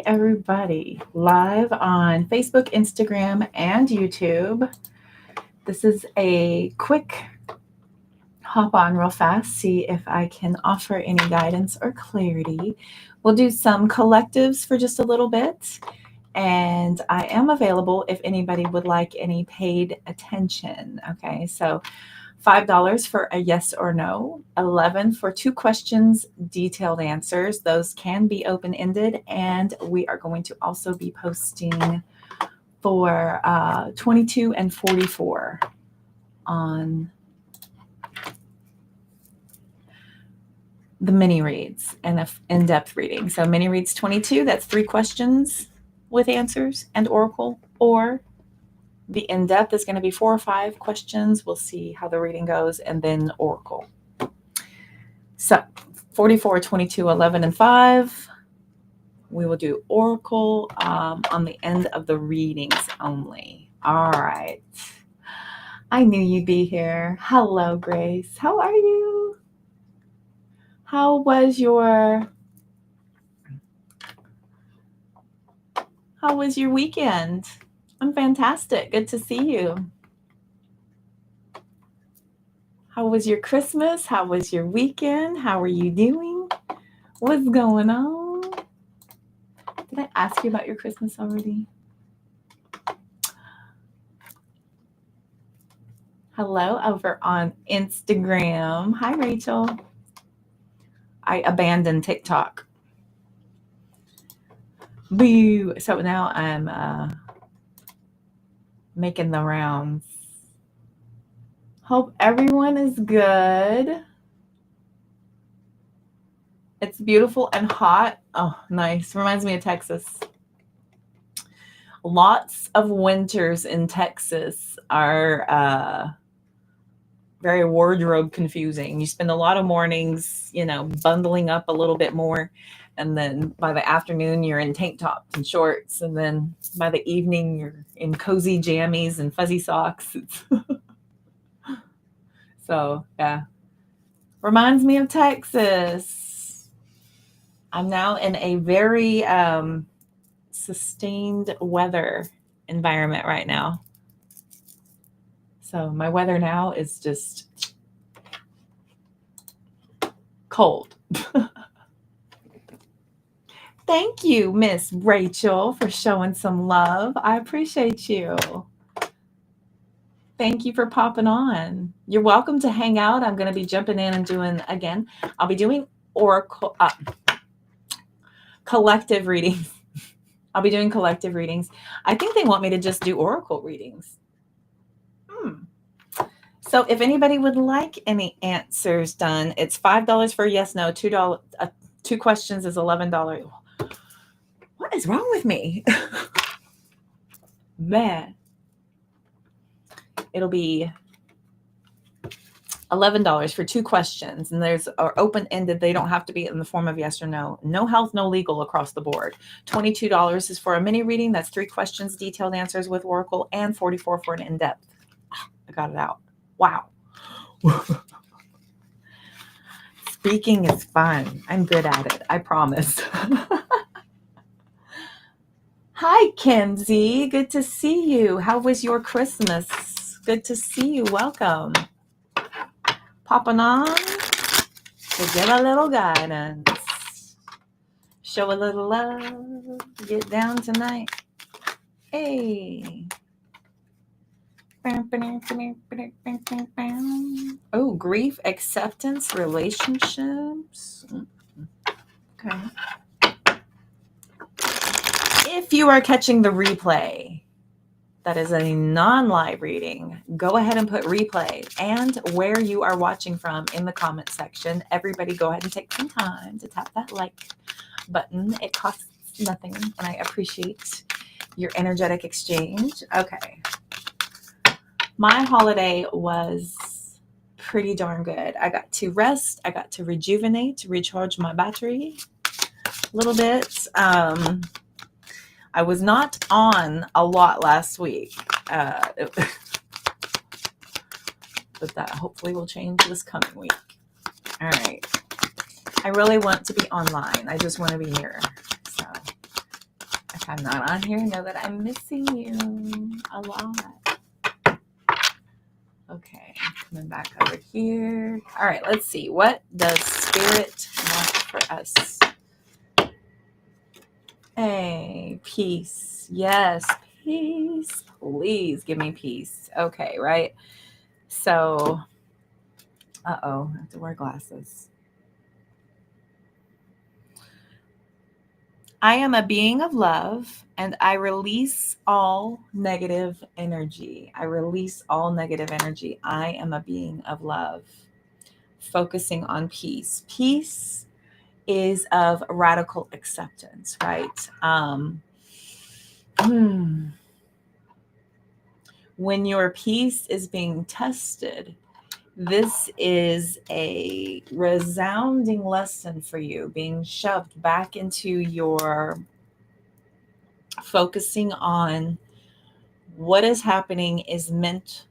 everybody, live on Facebook, Instagram, and YouTube. This is a quick hop on real fast, see if I can offer any guidance or clarity. We'll do some collectives for just a little bit, and I am available if anybody would like any paid attention. Okay, so $5 for a yes or no, 11 for 2 questions, detailed answers. Those can be open-ended, and we are going to also be posting for 22 and 44 on the mini reads and the in-depth reading. So mini reads 22, that's 3 questions with answers and oracle, or the in-depth is going to be 4 or 5 questions. We'll see how the reading goes, and then oracle. So 44, 22, 11, and 5. We will do oracle on the end of the readings only. All right. I knew you'd be here. Hello, Grace. How are you? How was your weekend? I'm fantastic. Good to see you. How was your Christmas? How was your weekend? How are you doing? What's going on? Did I ask you about your Christmas already? Hello over on Instagram. Hi, Rachel. I abandoned TikTok. Boo. So now I'm making the rounds. Hope everyone is good. It's beautiful and hot. Oh, nice. Reminds me of Texas. Lots of winters in Texas are very wardrobe confusing. You spend a lot of mornings, bundling up a little bit more. And then by the afternoon, you're in tank tops and shorts. And then by the evening, you're in cozy jammies and fuzzy socks. So, yeah. Reminds me of Texas. I'm now in a very sustained weather environment right now. So my weather now is just cold. Thank you, Miss Rachel, for showing some love. I appreciate you. Thank you for popping on. You're welcome to hang out. I'm going to be jumping in and doing, again, I'll be doing oracle, collective readings. I'll be doing collective readings. I think they want me to just do oracle readings. So if anybody would like any answers done, it's $5 for yes, no, $2. 2 questions is $11. What is wrong with me? Man. It'll be $11 for 2 questions, and there's are open-ended. They don't have to be in the form of yes or no. No health, no legal across the board. $22 is for a mini reading. That's 3 questions, detailed answers with oracle, and $44 for an in-depth. I got it out. Wow. Speaking is fun. I'm good at it. I promise. Hi, Kenzie. Good to see you. How was your Christmas? Good to see you. Welcome. Popping on to give a little guidance. Show a little love. Get down tonight. Hey. Oh, grief, acceptance, relationships. Okay. If you are catching the replay, that is a non-live reading, go ahead and put replay and where you are watching from in the comment section. Everybody go ahead and take some time to tap that like button. It costs nothing, and I appreciate your energetic exchange. Okay. My holiday was pretty darn good. I got to rest. I got to rejuvenate, to recharge my battery a little bit. I was not on a lot last week, but that hopefully will change this coming week. All right. I really want to be online. I just want to be here. So I'm not on here, know that I'm missing you a lot. Okay, coming back over here. All right, let's see. What does Spirit want for us? Hey, peace. Yes, peace. Please give me peace. Okay, right? So, uh-oh, I have to wear glasses. I am a being of love and I release all negative energy. I release all negative energy. I am a being of love. Focusing on peace. Peace is of radical acceptance, right? When your peace is being tested, this is a resounding lesson for you, being shoved back into your focusing on what is happening is meant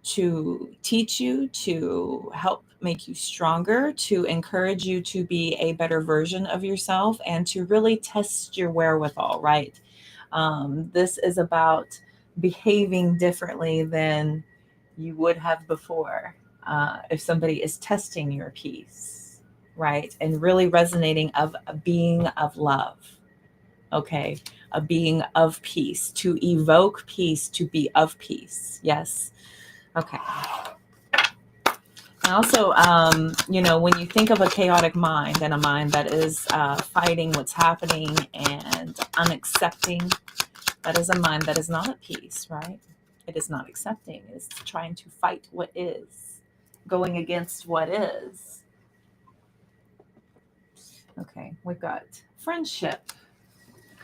to teach you, to help make you stronger, to encourage you to be a better version of yourself, and to really test your wherewithal, right? This is about behaving differently than you would have before. If somebody is testing your peace, right? And really resonating of a being of love, okay? A being of peace, to evoke peace, to be of peace. Yes. Okay. And also, when you think of a chaotic mind and a mind that is fighting what's happening and unaccepting, that is a mind that is not at peace, right? It is not accepting. It is trying to fight what is, going against what is. Okay, we've got friendship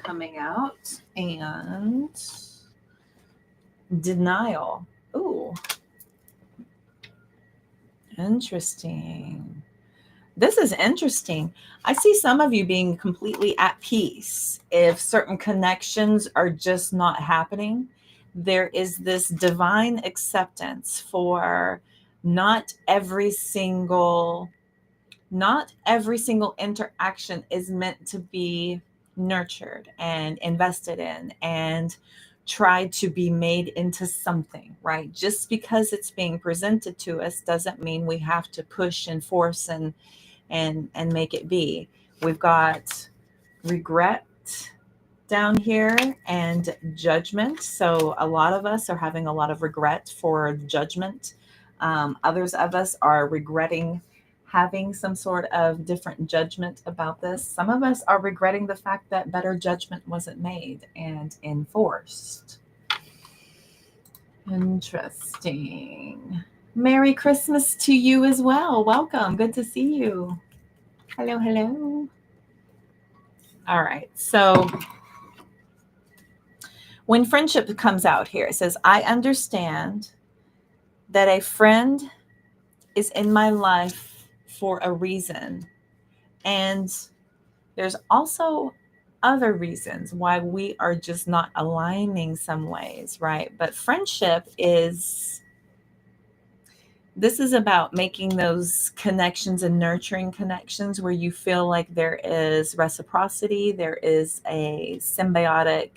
coming out and denial. Ooh, interesting. This is interesting. I see some of you being completely at peace if certain connections are just not happening. There is this divine acceptance for not every single interaction is meant to be nurtured and invested in and tried to be made into something, right? Just because it's being presented to us doesn't mean we have to push and force and make it be. We've got regret down here and judgment. So a lot of us are having a lot of regret for judgment. Others of us are regretting having some sort of different judgment about this. Some of us are regretting the fact that better judgment wasn't made and enforced. Interesting. Merry Christmas to you as well. Welcome. Good to see you. Hello, hello. All right. So when friendship comes out here, it says, I understand that a friend is in my life for a reason. And there's also other reasons why we are just not aligning some ways, right? But friendship this is about making those connections and nurturing connections where you feel like there is reciprocity, there is a symbiotic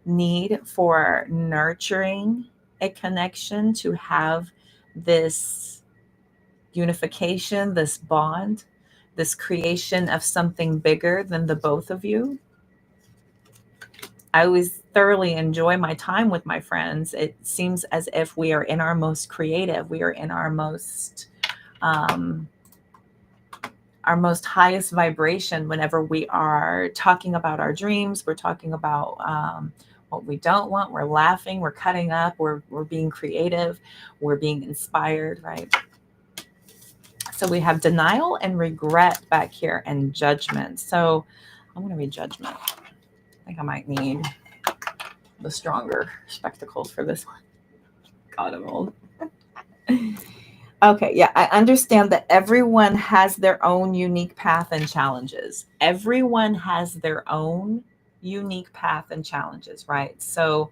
need for nurturing a connection, to have this unification, this bond, this creation of something bigger than the both of you. I always thoroughly enjoy my time with my friends. It seems as if we are in our most creative, we are in our most highest vibration whenever we are talking about our dreams. We're talking about what we don't want. We're laughing, we're cutting up, we're being creative, we're being inspired, right? So we have denial and regret back here and judgment. So I'm going to read judgment. I think I might need the stronger spectacles for this one. God, I'm old. Okay, yeah, I understand that everyone has their own unique path and challenges. Everyone has their own unique path and challenges, right? So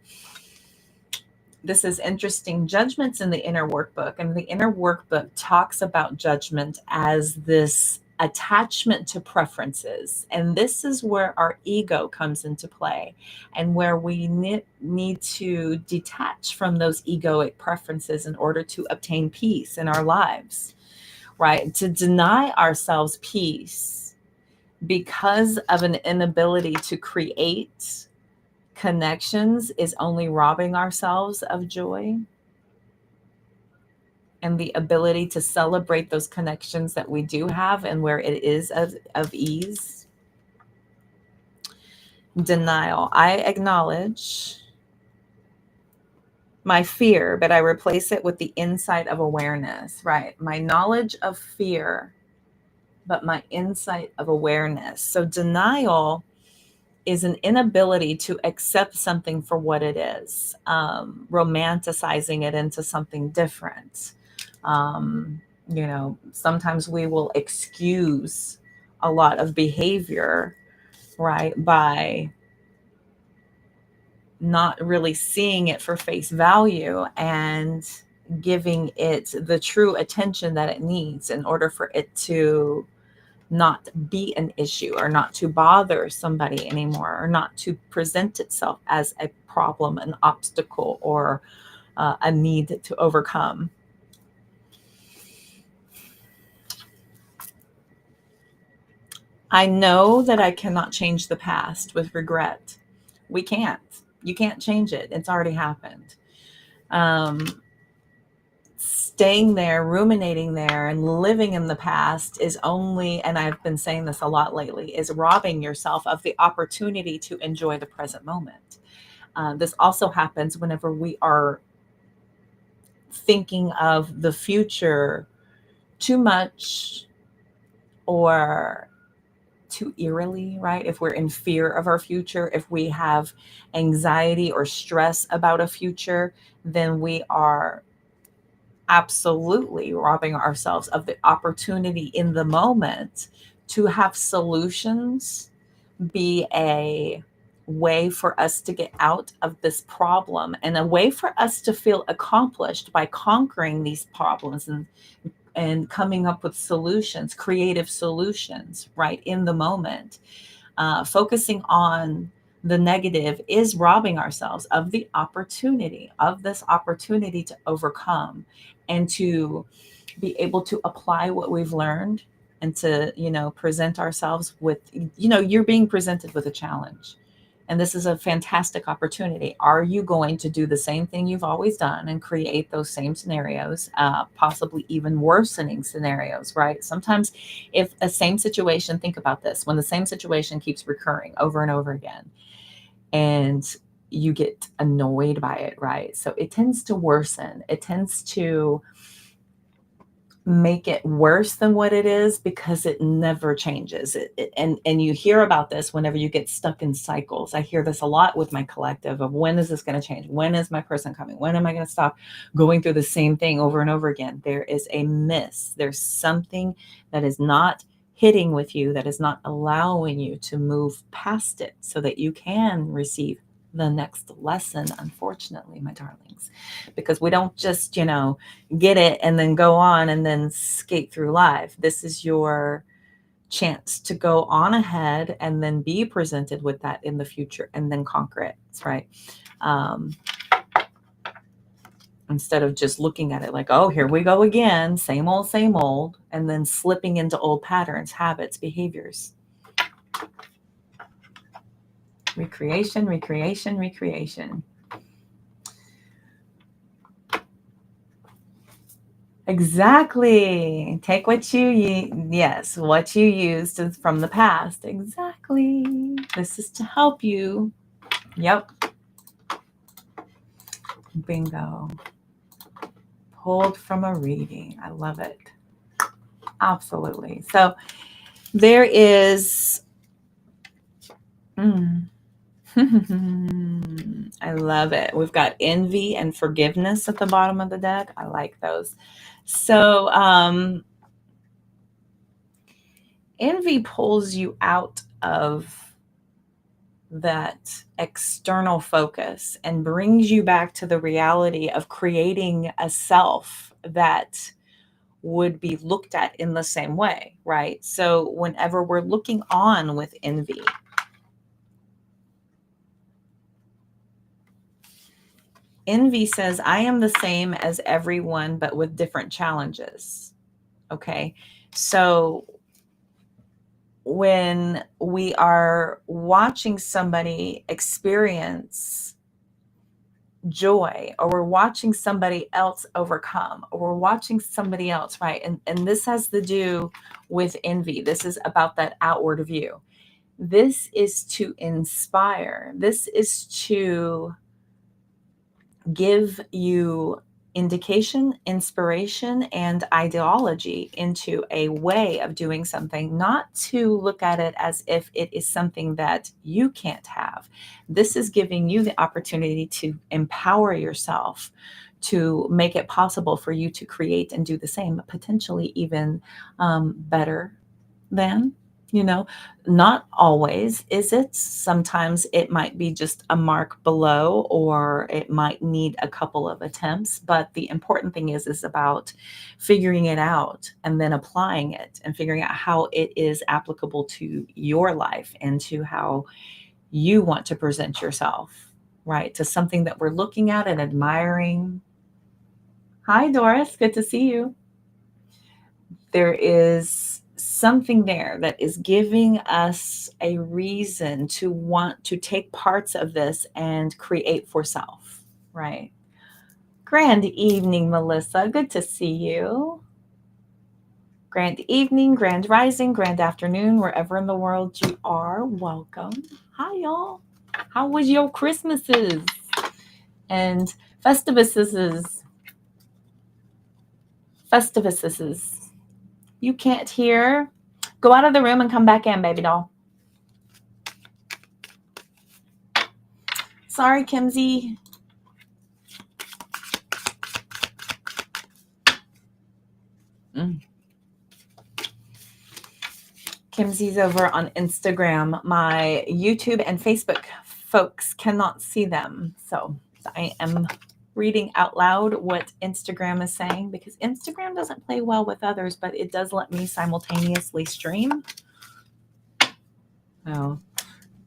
this is interesting. Judgment's in the inner workbook, and the inner workbook talks about judgment as this attachment to preferences. And this is where our ego comes into play, and where we need to detach from those egoic preferences in order to obtain peace in our lives, right? To deny ourselves peace because of an inability to create connections is only robbing ourselves of joy and the ability to celebrate those connections that we do have and where it is of ease. Denial. I acknowledge my fear, but I replace it with the insight of awareness, right? My knowledge of fear, but my insight of awareness. So denial is an inability to accept something for what it is, romanticizing it into something different. Sometimes we will excuse a lot of behavior, right, by not really seeing it for face value and giving it the true attention that it needs in order for it to not be an issue, or not to bother somebody anymore, or not to present itself as a problem, an obstacle, or a need to overcome. I know that I cannot change the past with regret. We can't. You can't change it. It's already happened. Staying there, ruminating there, and living in the past is only, and I've been saying this a lot lately, is robbing yourself of the opportunity to enjoy the present moment. This also happens whenever we are thinking of the future too much or too eerily, right? If we're in fear of our future, if we have anxiety or stress about a future, then we are absolutely robbing ourselves of the opportunity in the moment to have solutions be a way for us to get out of this problem, and a way for us to feel accomplished by conquering these problems and coming up with solutions, creative solutions, right, in the moment. Focusing on the negative is robbing ourselves of the opportunity, of this opportunity to overcome and to be able to apply what we've learned, and to, present ourselves with, you're being presented with a challenge. And this is a fantastic opportunity. Are you going to do the same thing you've always done and create those same scenarios, possibly even worsening scenarios, right? Sometimes if a same situation, think about this, when the same situation keeps recurring over and over again, and you get annoyed by it, right? So it tends to worsen. It tends to make it worse than what it is, because it never changes. And you hear about this whenever you get stuck in cycles. I hear this a lot with my collective of, when is this going to change? When is my person coming? When am I going to stop going through the same thing over and over again? There is a miss. There's something that is not hitting with you, that is not allowing you to move past it so that you can receive the next lesson, unfortunately, my darlings. Because we don't just, get it and then go on and then skate through life. This is your chance to go on ahead and then be presented with that in the future and then conquer it. That's right. Instead of just looking at it like, oh, here we go again, same old, and then slipping into old patterns, habits, behaviors. Recreation. Exactly. Take what you used from the past. Exactly. This is to help you. Yep. Bingo. Pulled from a reading. I love it. Absolutely. So there is I love it. We've got envy and forgiveness at the bottom of the deck. I like those. So envy pulls you out of that external focus and brings you back to the reality of creating a self that would be looked at in the same way, right? So whenever we're looking on with envy, envy says, I am the same as everyone, but with different challenges. Okay. So when we are watching somebody experience joy, or we're watching somebody else overcome, or we're watching somebody else, right? And this has to do with envy. This is about that outward view. This is to inspire. This is to give you indication, inspiration, and ideology into a way of doing something, not to look at it as if it is something that you can't have. This is giving you the opportunity to empower yourself, to make it possible for you to create and do the same, potentially even better than. Not always is it. Sometimes it might be just a mark below, or it might need a couple of attempts. But the important thing is about figuring it out and then applying it and figuring out how it is applicable to your life and to how you want to present yourself, right? To something that we're looking at and admiring. Hi, Doris. Good to see you. There is something there that is giving us a reason to want to take parts of this and create for self, right? Grand evening, Melissa. Good to see you. Grand evening, grand rising, grand afternoon, wherever in the world you are. Welcome. Hi, y'all. How was your Christmases and Festivuses? You can't hear? Go out of the room and come back in, baby doll. Sorry, Kimsey. Kimsey's over on Instagram. My YouTube and Facebook folks cannot see them. So I am reading out loud what Instagram is saying, because Instagram doesn't play well with others, but it does let me simultaneously stream. Oh,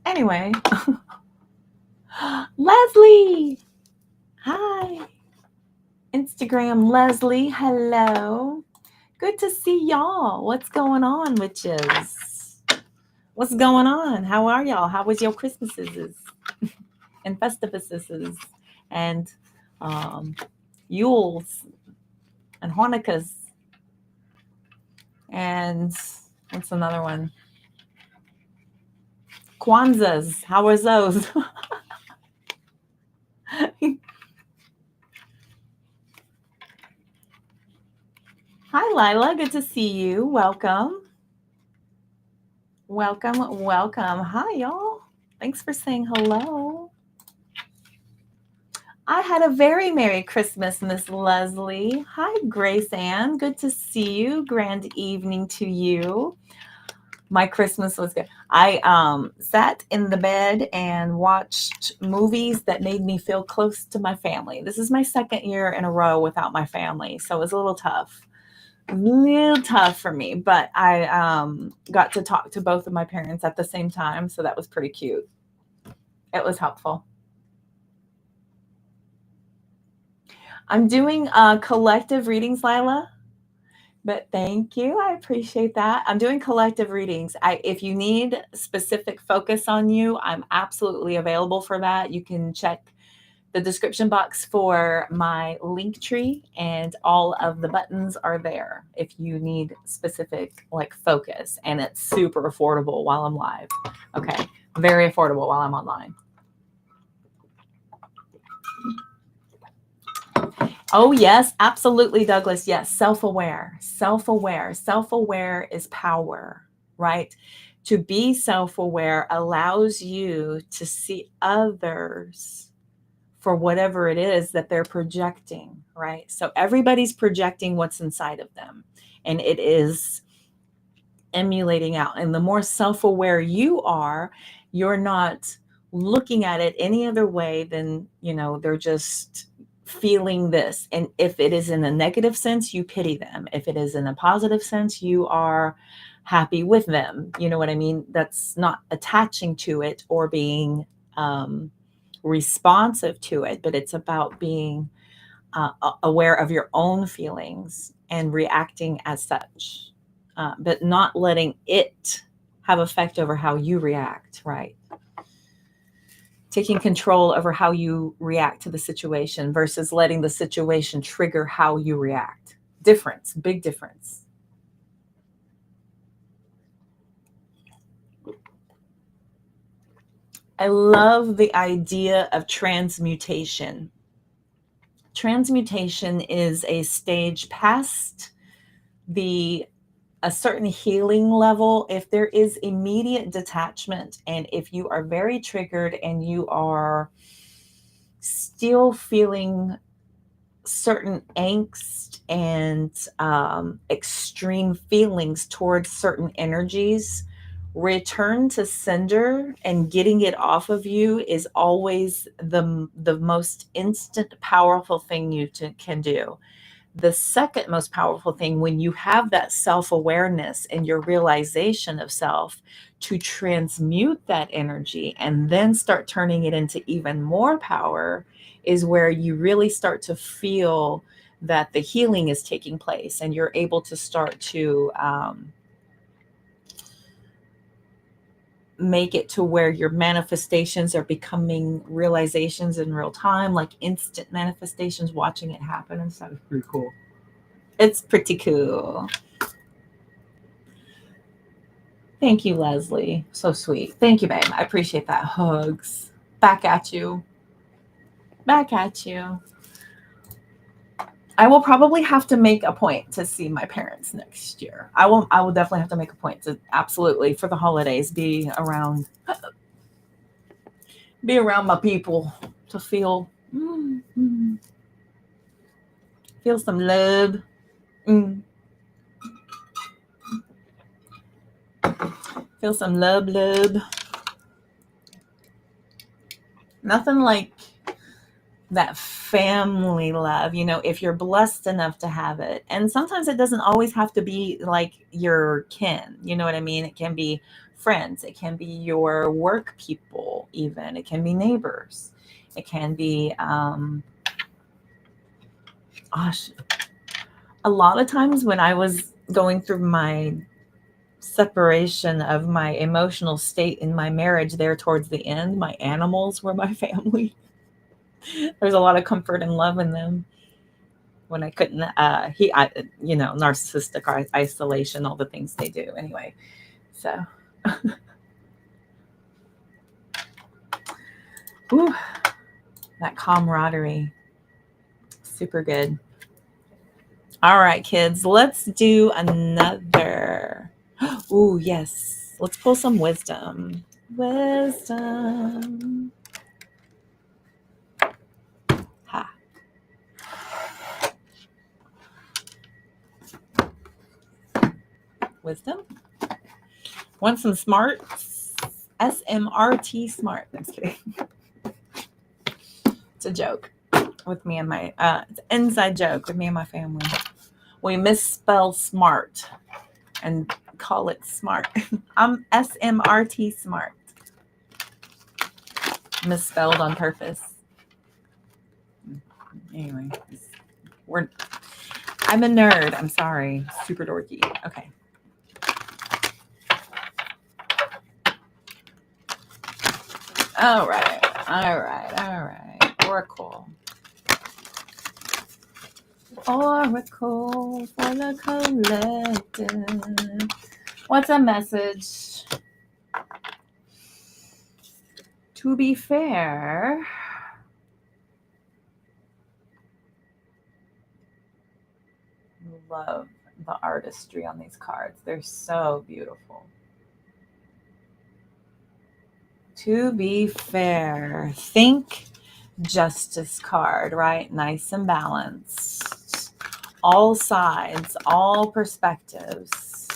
anyway. Leslie. Hi. Instagram Leslie. Hello. Good to see y'all. What's going on, witches? What's going on? How are y'all? How was your Christmases and Festivuses and Yules and Hanukkahs and what's another one? Kwanzas. How was those? Hi, Lila. Good to see you. Welcome. Welcome, welcome. Hi, y'all. Thanks for saying hello. I had a very Merry Christmas, Miss Leslie. Hi, Grace Ann. Good to see you. Grand evening to you. My Christmas was good. I sat in the bed and watched movies that made me feel close to my family. This is my second year in a row without my family, so it was a little tough. For me, but I got to talk to both of my parents at the same time, so that was pretty cute. It was helpful. I'm doing collective readings, Lila, but thank you. I appreciate that. I'm doing collective readings. If you need specific focus on you, I'm absolutely available for that. You can check the description box for my link tree, and all of the buttons are there if you need specific focus, and it's super affordable while I'm live. Okay. Very affordable while I'm online. Oh, yes, absolutely, Douglas. Yes, self-aware is power, right? To be self-aware allows you to see others for whatever it is that they're projecting, right? So everybody's projecting what's inside of them, and it is emulating out. And the more self-aware you are, you're not looking at it any other way than, they're just feeling this. And if it is in a negative sense, you pity them. If it is in a positive sense, you are happy with them. You know what I mean? That's not attaching to it or being responsive to it, but it's about being aware of your own feelings and reacting as such, but not letting it have effect over how you react, right? Taking control over how you react to the situation versus letting the situation trigger how you react. Difference, big difference. I love the idea of transmutation. Transmutation is a stage past a certain healing level. If there is immediate detachment, and if you are very triggered and you are still feeling certain angst and extreme feelings towards certain energies, return to sender and getting it off of you is always the most instant powerful thing you can do. The second most powerful thing, when you have that self-awareness and your realization of self, to transmute that energy and then start turning it into even more power, is where you really start to feel that the healing is taking place, and you're able to start to make it to where your manifestations are becoming realizations in real time, like instant manifestations, watching it happen and stuff. It's pretty cool. It's pretty cool. Thank you, Leslie. So sweet. Thank you, babe. I appreciate that. Hugs. Back at you. Back at you. I will probably have to make a point to see my parents next year. I will definitely have to make a point to absolutely for the holidays be around my people, to feel feel some love. Feel some love. Nothing like that family love, if you're blessed enough to have it. And sometimes it doesn't always have to be like your kin, you know what I mean? It can be friends, it can be your work people, even it can be neighbors, it can be a lot of times when I was going through my separation of my emotional state in my marriage there towards the end, my animals were my family. There's a lot of comfort and love in them. When I couldn't, narcissistic isolation, all the things they do anyway. So, ooh, that camaraderie, super good. All right, kids, let's do another. Ooh, yes. Let's pull some wisdom. Wisdom. Ha. Wisdom. Want some smart? SMRT smart. I'm just kidding. It's a joke with me and my, it's an inside joke with me and my family. We misspell smart and call it smart. I'm SMRT smart. Misspelled on purpose. Anyway, I'm a nerd. I'm sorry. Super dorky. Okay. All right. Oracle for the collective. What's a message? To be fair, love the artistry on these cards. They're so beautiful. To be fair, think justice card, right? Nice and balanced. All sides, all perspectives.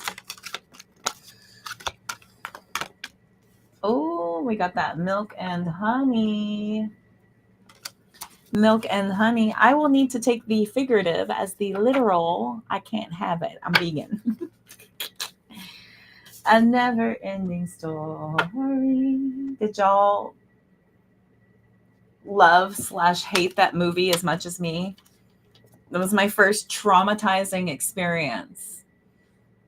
Oh, we got that milk and honey. milk and honey. I will need to take the figurative as the literal. I can't have it. I'm vegan. A never ending story. Did y'all love/hate that movie as much as me? That was my first traumatizing experience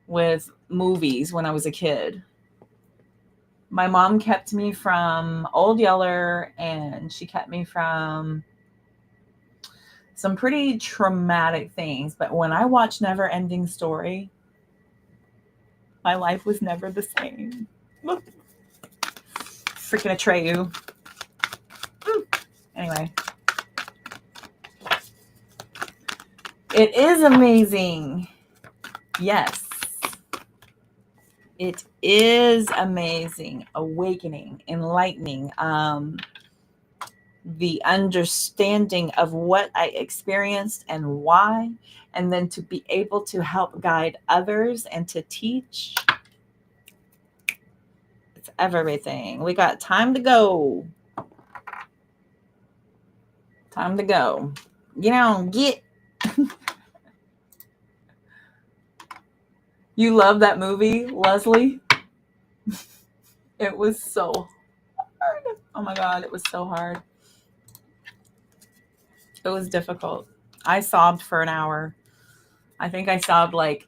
with movies when I was a kid. My mom kept me from Old Yeller, and she kept me from some pretty traumatic things. But when I watched Never Ending Story, my life was never the same. Freaking Atreyu. Anyway. It is amazing. Yes. It is amazing. Awakening, enlightening, the understanding of what I experienced and why, and then to be able to help guide others and to teach. It's everything. We got time to go. Time to go. Get. You love that movie, Leslie? It was so hard. Oh my God, it was so hard. It was difficult. I sobbed for an hour. I think I sobbed like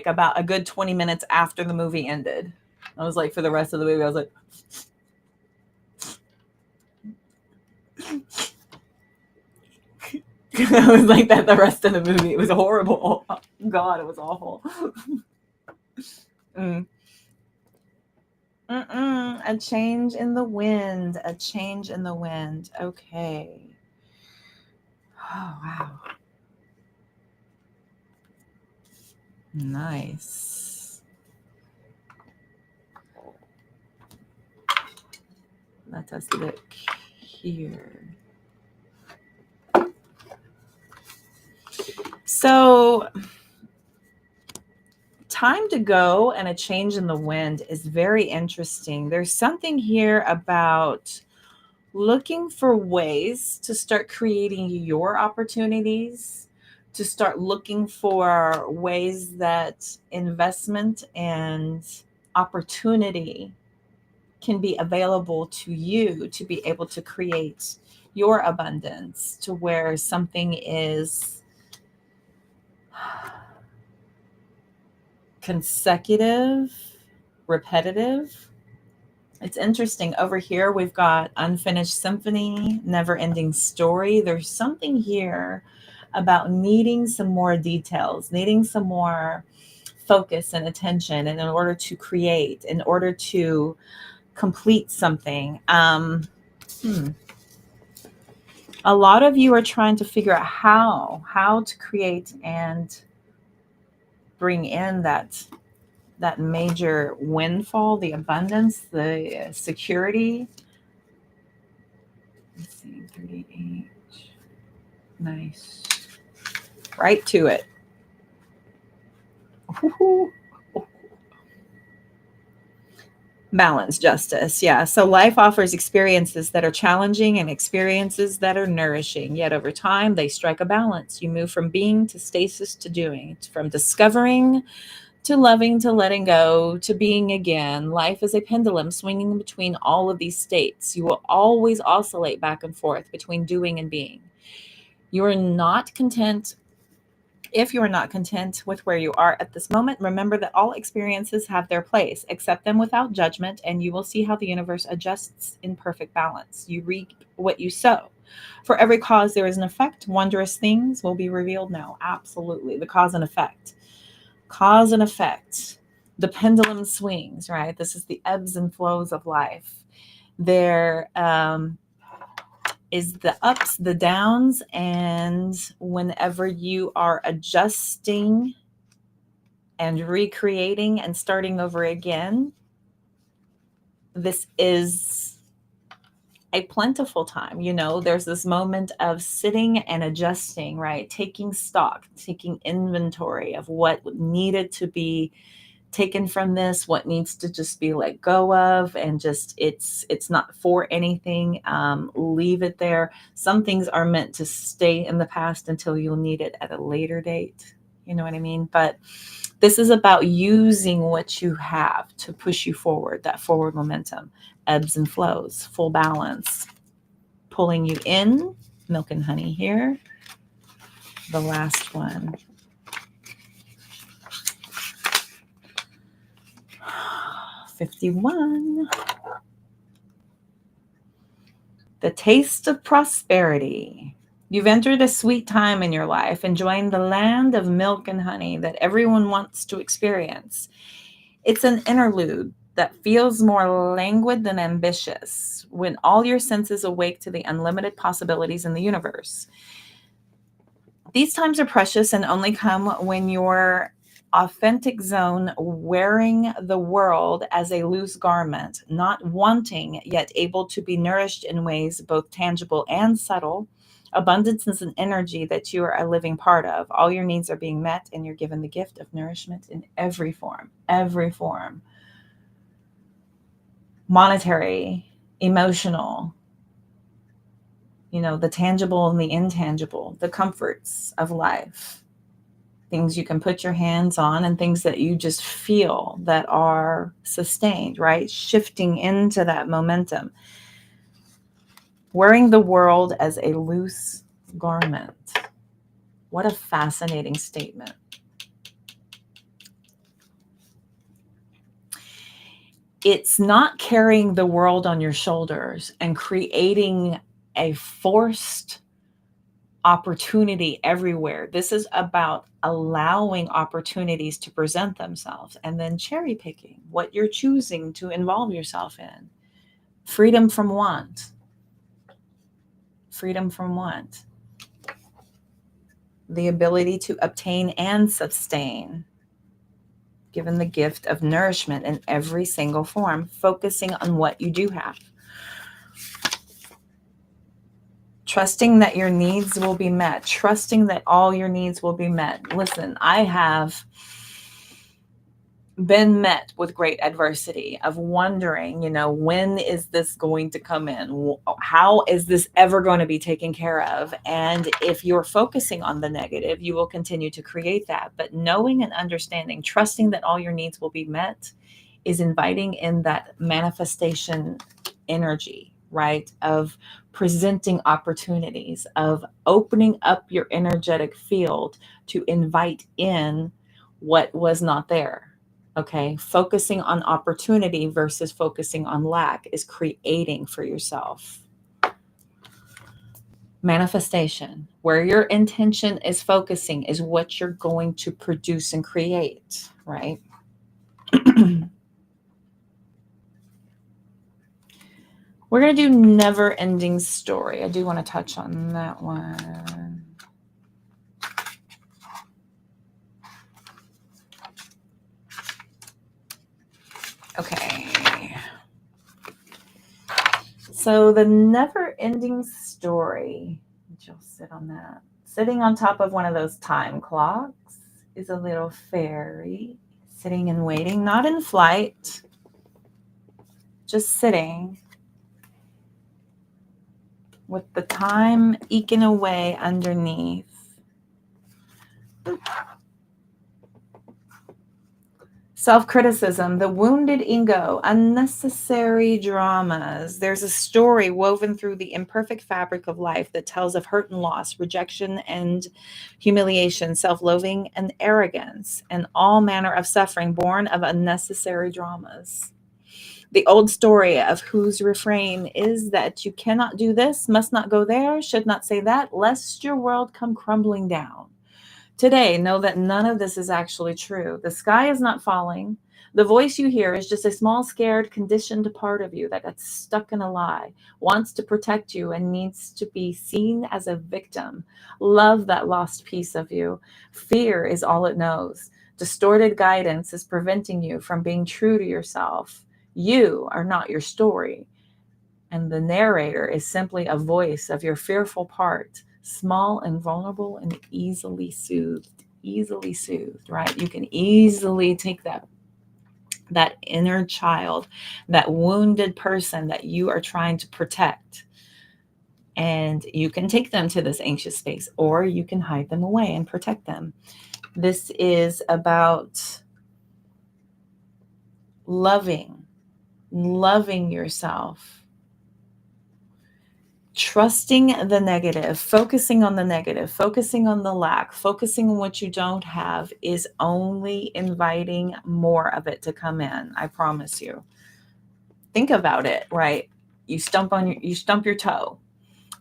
about a good 20 minutes after the movie ended. I was like, for the rest of the movie, I was like, I was like that the rest of the movie. It was horrible. Oh, God, it was awful. A change in the wind. A change in the wind. Okay. Oh, wow. Nice. Let us look here. So, time to go and a change in the wind is very interesting. There's something here about looking for ways to start creating your opportunities, to start looking for ways that investment and opportunity can be available to you to be able to create your abundance, to where something is consecutive, repetitive. It's interesting. Over here, we've got Unfinished Symphony, Never Ending Story. There's something here about needing some more details, needing some more focus and attention, and in order to create, in order to complete something. A lot of you are trying to figure out how to create and bring in that major windfall, the abundance, the security. Let's see, 38. Nice. Right to it. Balance, justice. Yeah. So life offers experiences that are challenging and experiences that are nourishing. Yet over time, they strike a balance. You move from being to stasis to doing. It's from discovering to loving, to letting go, to being again. Life is a pendulum swinging between all of these states. You will always oscillate back and forth between doing and being. You are not content. If you are not content with where you are at this moment, remember that all experiences have their place. Accept them without judgment, and you will see how the universe adjusts in perfect balance. You reap what you sow. For every cause, there is an effect. Wondrous things will be revealed now. Absolutely. The cause and effect. Cause and effect. The pendulum swings, right? This is the ebbs and flows of life. There is the ups, the downs, and whenever you are adjusting and recreating and starting over again, this is a plentiful time. There's this moment of sitting and adjusting, right? Taking stock, taking inventory of what needed to be taken from this, what needs to just be let go of, and just it's not for anything. Leave it there. Some things are meant to stay in the past until you'll need it at a later date. You know what I mean? But this is about using what you have to push you forward, that forward momentum, ebbs and flows, full balance, pulling you in. Milk and honey here. The last one. 51. The taste of prosperity. You've entered a sweet time in your life, enjoying the land of milk and honey that everyone wants to experience. It's an interlude that feels more languid than ambitious, when all your senses awake to the unlimited possibilities in the universe. These times are precious and only come when your authentic zone, wearing the world as a loose garment, not wanting yet able to be nourished in ways both tangible and subtle. Abundance is an energy that you are a living part of. All your needs are being met, and you're given the gift of nourishment in every form. Every form. Monetary, emotional, the tangible and the intangible, the comforts of life. Things you can put your hands on and things that you just feel that are sustained, right? Shifting into that momentum. Wearing the world as a loose garment. What a fascinating statement. It's not carrying the world on your shoulders and creating a forced opportunity everywhere. This is about allowing opportunities to present themselves and then cherry picking what you're choosing to involve yourself in. Freedom from want. Freedom from want. The ability to obtain and sustain. Given the gift of nourishment in every single form, focusing on what you do have. Trusting that your needs will be met. Trusting that all your needs will be met. Listen, I have been met with great adversity of wondering, when is this going to come in? How is this ever going to be taken care of? And if you're focusing on the negative, you will continue to create that. But knowing and understanding, trusting that all your needs will be met is inviting in that manifestation energy, right? Of presenting opportunities, of opening up your energetic field to invite in what was not there. Okay, focusing on opportunity versus focusing on lack is creating for yourself. Manifestation, where your intention is focusing, is what you're going to produce and create, right? We're going to do never ending story. I do want to touch on that one. Okay. So the never-ending story, you'll sit on that. Sitting on top of one of those time clocks is a little fairy sitting and waiting, not in flight, just sitting with the time eking away underneath. Self-criticism, the wounded ego, unnecessary dramas. There's a story woven through the imperfect fabric of life that tells of hurt and loss, rejection and humiliation, self-loathing and arrogance, and all manner of suffering born of unnecessary dramas. The old story of whose refrain is that you cannot do this, must not go there, should not say that, lest your world come crumbling down. Today, know that none of this is actually true. The sky is not falling. The voice you hear is just a small, scared, conditioned part of you that got stuck in a lie, wants to protect you, and needs to be seen as a victim. Love that lost piece of you. Fear is all it knows. Distorted guidance is preventing you from being true to yourself. You are not your story. And the narrator is simply a voice of your fearful part. Small and vulnerable and easily soothed, right? You can easily take that that inner child, that wounded person that you are trying to protect. And you can take them to this anxious space, or you can hide them away and protect them. This is about loving yourself, trusting the negative, focusing on the negative, focusing on the lack, focusing on what you don't have is only inviting more of it to come in. I promise you. Think about it, right? You stump your toe,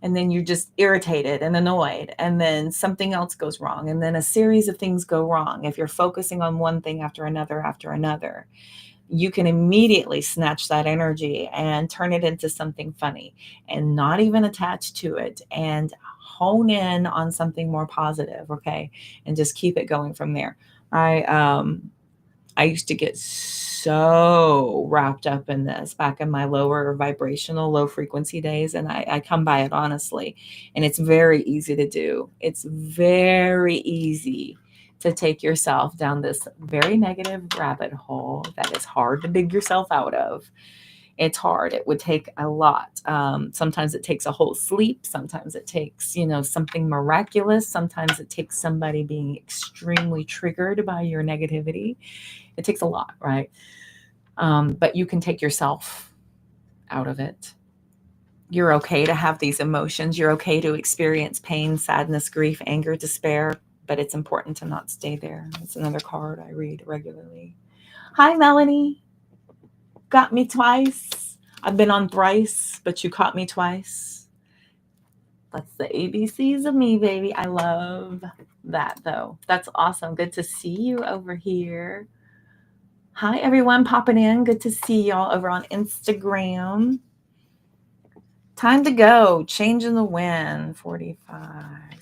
and then you're just irritated and annoyed, and then something else goes wrong, and then a series of things go wrong. If you're focusing on one thing after another, you can immediately snatch that energy and turn it into something funny and not even attach to it, and hone in on something more positive, okay? And just keep it going from there. I used to get so wrapped up in this back in my lower vibrational, low frequency days. And I come by it honestly. And it's very easy to do. It's very easy to take yourself down this very negative rabbit hole that is hard to dig yourself out of. It's hard. It would take a lot. Sometimes it takes a whole sleep. Sometimes it takes, something miraculous. Sometimes it takes somebody being extremely triggered by your negativity. It takes a lot, right? But you can take yourself out of it. You're okay to have these emotions. You're okay to experience pain, sadness, grief, anger, despair, but it's important to not stay there. It's another card I read regularly. Hi, Melanie. Got me twice. I've been on thrice, but you caught me twice. That's the ABCs of me, baby. I love that, though. That's awesome. Good to see you over here. Hi, everyone popping in. Good to see y'all over on Instagram. Time to go. Changing the wind, 45.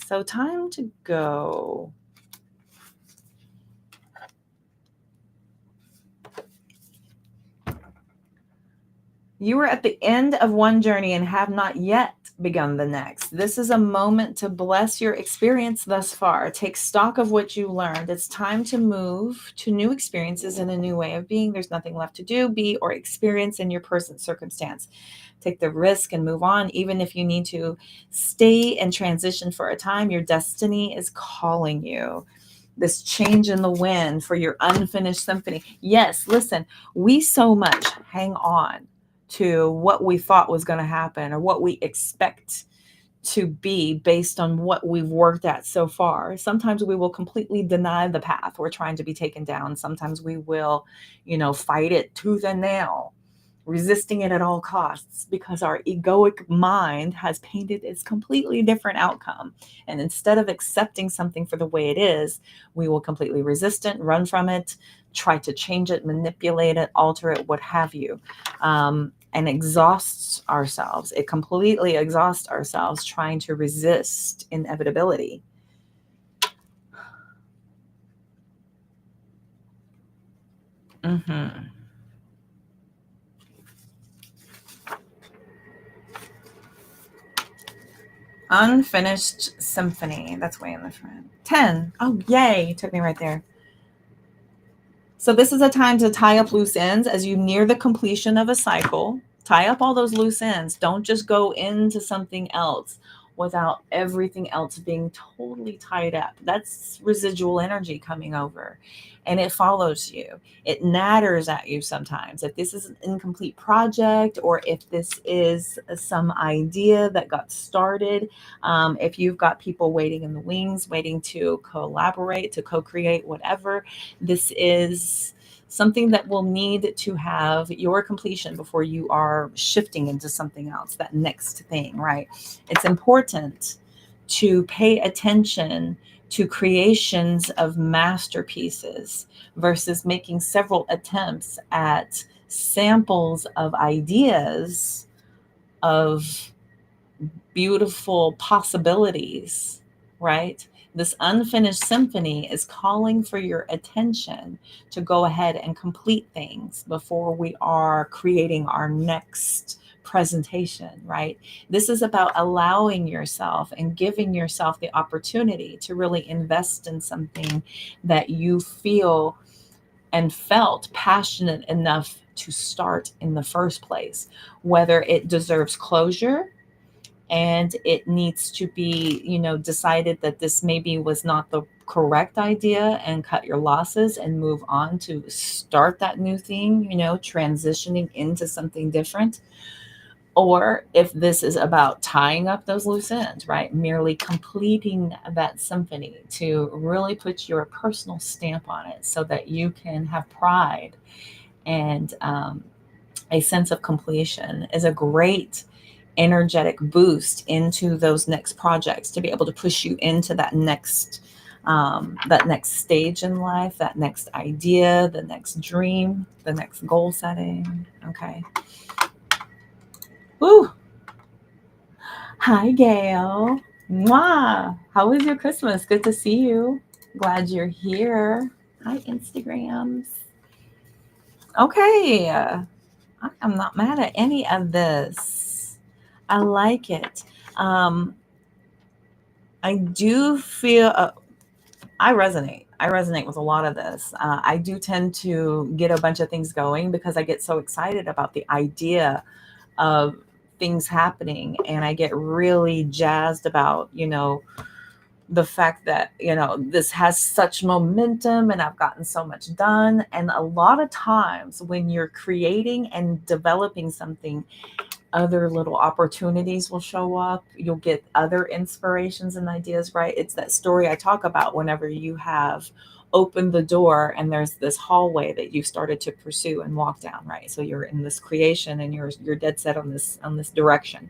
So time to go. You are at the end of one journey and have not yet begun the next. This is a moment to bless your experience thus far. Take stock of what you learned. It's time to move to new experiences and a new way of being. There's nothing left to do, be, or experience in your present circumstance. Take the risk and move on. Even if you need to stay and transition for a time, your destiny is calling you. This change in the wind for your unfinished symphony. Yes, listen, we so much hang on to what we thought was going to happen or what we expect to be based on what we've worked at so far. Sometimes we will completely deny the path we're trying to be taken down. Sometimes we will, fight it tooth and nail, resisting it at all costs because our egoic mind has painted its completely different outcome. And instead of accepting something for the way it is, we will completely resist it, run from it, try to change it, manipulate it, alter it, what have you. And exhausts ourselves. It completely exhausts ourselves trying to resist inevitability. Unfinished symphony. That's way in the front. 10. Oh, yay. Took me right there. So this is a time to tie up loose ends as you near the completion of a cycle. Tie up all those loose ends. Don't just go into something else without everything else being totally tied up. That's residual energy coming over, and it follows you. It natters at you sometimes. If this is an incomplete project, or if this is some idea that got started, if you've got people waiting in the wings, waiting to collaborate, to co-create, whatever, this is something that will need to have your completion before you are shifting into something else, that next thing, right? It's important to pay attention to creations of masterpieces versus making several attempts at samples of ideas of beautiful possibilities, right? This unfinished symphony is calling for your attention to go ahead and complete things before we are creating our next presentation, right? This is about allowing yourself and giving yourself the opportunity to really invest in something that you feel and felt passionate enough to start in the first place, whether it deserves closure and it needs to be, decided that this maybe was not the correct idea and cut your losses and move on to start that new thing, transitioning into something different. Or if this is about tying up those loose ends, right? Merely completing that symphony to really put your personal stamp on it so that you can have pride and a sense of completion is a great energetic boost into those next projects to be able to push you into that next stage in life, that next idea, the next dream, the next goal setting. Okay. Woo. Hi, Gail. Mwah. How was your Christmas? Good to see you. Glad you're here. Hi, Instagrams. Okay. I'm not mad at any of this. I like it. I do feel I resonate. I resonate with a lot of this. I do tend to get a bunch of things going because I get so excited about the idea of things happening, and I get really jazzed about, the fact that, this has such momentum and I've gotten so much done. And a lot of times when you're creating and developing something, other little opportunities will show up. You'll get other inspirations and ideas, right? It's that story I talk about whenever you have opened the door and there's this hallway that you started to pursue and walk down, right? So you're in this creation and you're dead set on this direction.